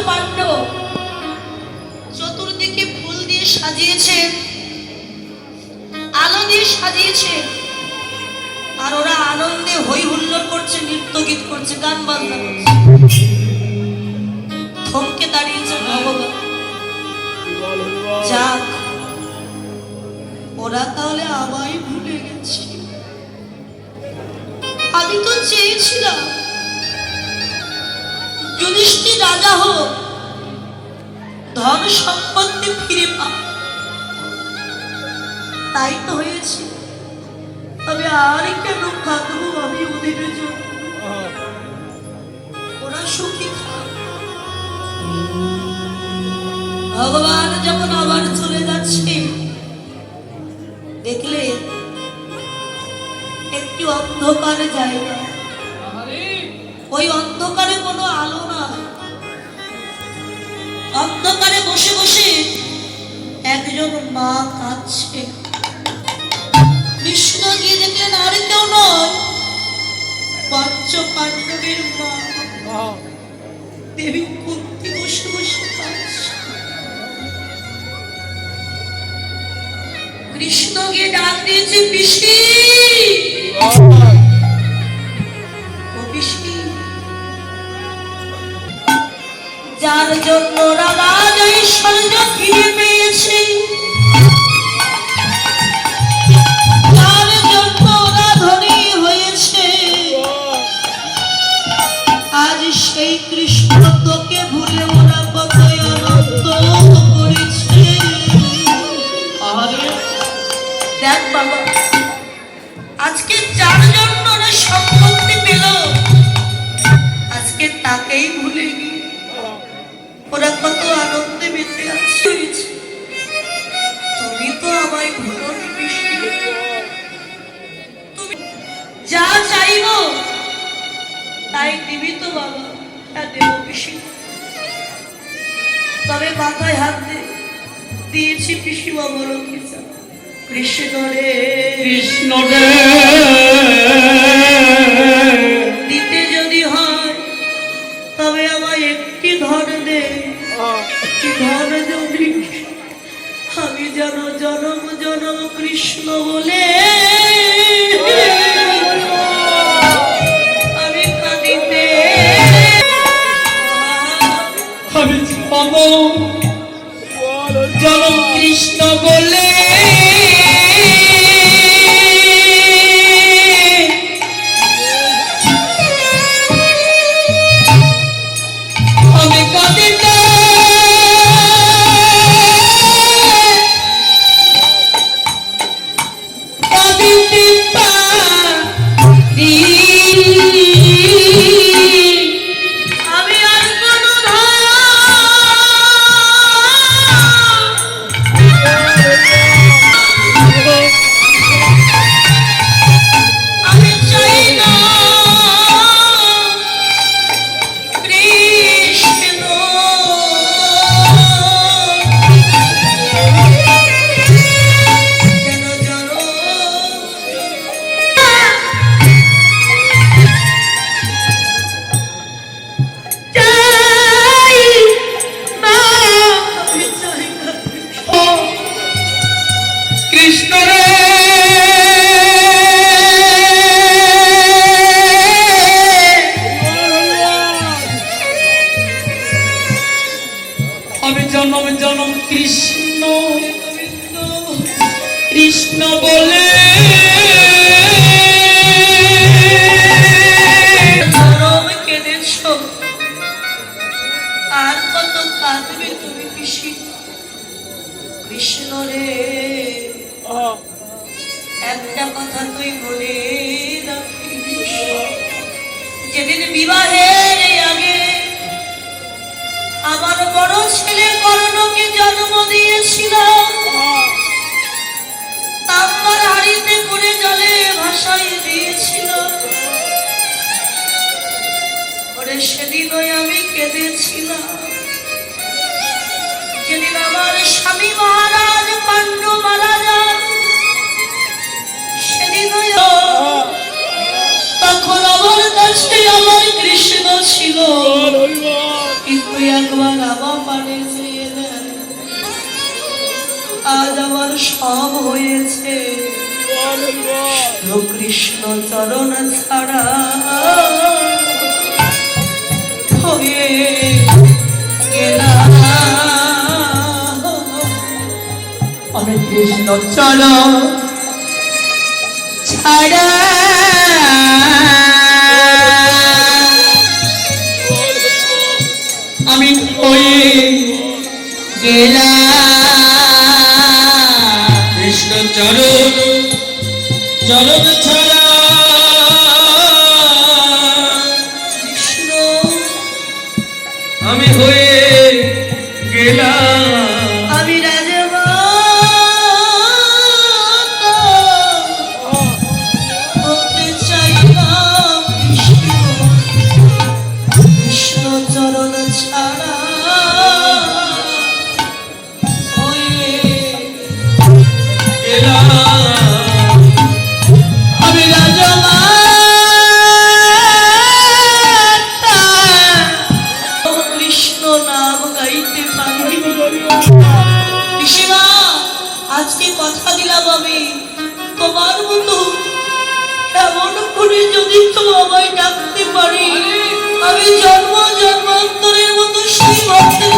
পাণ্ডব চতুর্দিকে ফুল দিয়ে সাজিয়েছে, আলো দিয়ে সাজিয়েছে, আর ওরা আনন্দে হই হুল্লোড় করছে, নৃত্য গীত করছে, গান বাজনা করছে। থমকে দাঁড়িয়েছে ভগবান, যাক ওরা তাহলে আমায় ভুলে গেছে। আমি তো চেয়েছিলাম যুধিষ্ঠির রাজা হোক, ধন সম্পত্তি ফিরে পাব, তাই তো হয়েছে। তবে আর কেন কাঁদবো আমি ওদের জন্য? ওরা সুখী থাক। ভগবান যখন আবার চলে যাচ্ছে, দেখলে একটি অন্ধকার জায়গা, ওই অন্ধকারে কোনো আলো নাই। অন্ধকারে বসে বসে একজন মা কাঁদছে। কৃষ্ণ গিয়ে দেখলেন আর কেউ নয়, পঞ্চ পাণ্ডবের মা দেবী কুন্তি বসে বসে কাঁদছে। কৃষ্ণ গিয়ে ডাক দিয়েছে, পিসি ও পিসি, যার জন্য রাজা ঐশ্বর্য ফিরে পেয়েছে, যার জন্য ওরা ধনী হয়েছে, আজ সেই কৃষ্ণ তোকে ভুলে ওরা কত আনন্দ করেছে। দেখ বাবা, আজকে যার জন্য ওরা সম্পত্তি পেল, আজকে তাকেই ভুলে গিয়ে ওরা কত আনন্দে মেতে আছে। তুমি তো আমায় ভুলোনি পিসি, তুমি যা চাইব তাই দিবি তো বাবা? হ্যাঁ দেব পিসি, তবে মাথায় হাত দিয়েছি পিসি, বলো কি চাও? কৃষ্ণ রে কৃষ্ণ রে, দিতে যদি হয় তবে আমায় একটি ধন দে। ধন যদি আমি যেন জনম জনম কৃষ্ণ বলে আমি কাঁদিতে, আমি জনম কৃষ্ণ বলে কৃষ্ণ বলে কেঁদেছ, আর কত কাঁদবে তুমি পিসি? কৃষ্ণ রে, একটা কথা তুই মনে রাখিস, যেদিন বিবাহের আগে আমার বড় ছেলে কর্ণকে জন্ম দিয়েছিল, তাম্বার হাড়িতে করে জলে ভাসাই দিয়েছিল, ওরে সেদিনই আমি কেঁদেছিলাম। যেদিন আমার স্বামী মহারাজ পাণ্ডু মারা যান, সেদিনই তখন আমার কাছে আমার কৃষ্ণ ছিল, কিন্তু একবার আজ আমার সব হয়েছে, শুধু কৃষ্ণ চরণ ছাড়া হয়ে গেলাম। আমি কৃষ্ণ চরণ ছাড়া আমি হয়ে গেলাম। কৃষ্ণ চরণ চরণ ছাড়া কৃষ্ণ আমি হয়ে গেলাম। আমি রাজমাতা হতে চাইলাম, কৃষ্ণ চরণ ছাড়া হয়ে গেলাম। আমি রাজমাতা কৃষ্ণ নাম গাইতে পারি। পিসিমা, আজকে কথা দিলাম আমি তোমার মতো এমন করে যদি তো আমায় ডাকতে পারি, আমি জন্ম জন্মান্তরের মতো সেই ভক্তের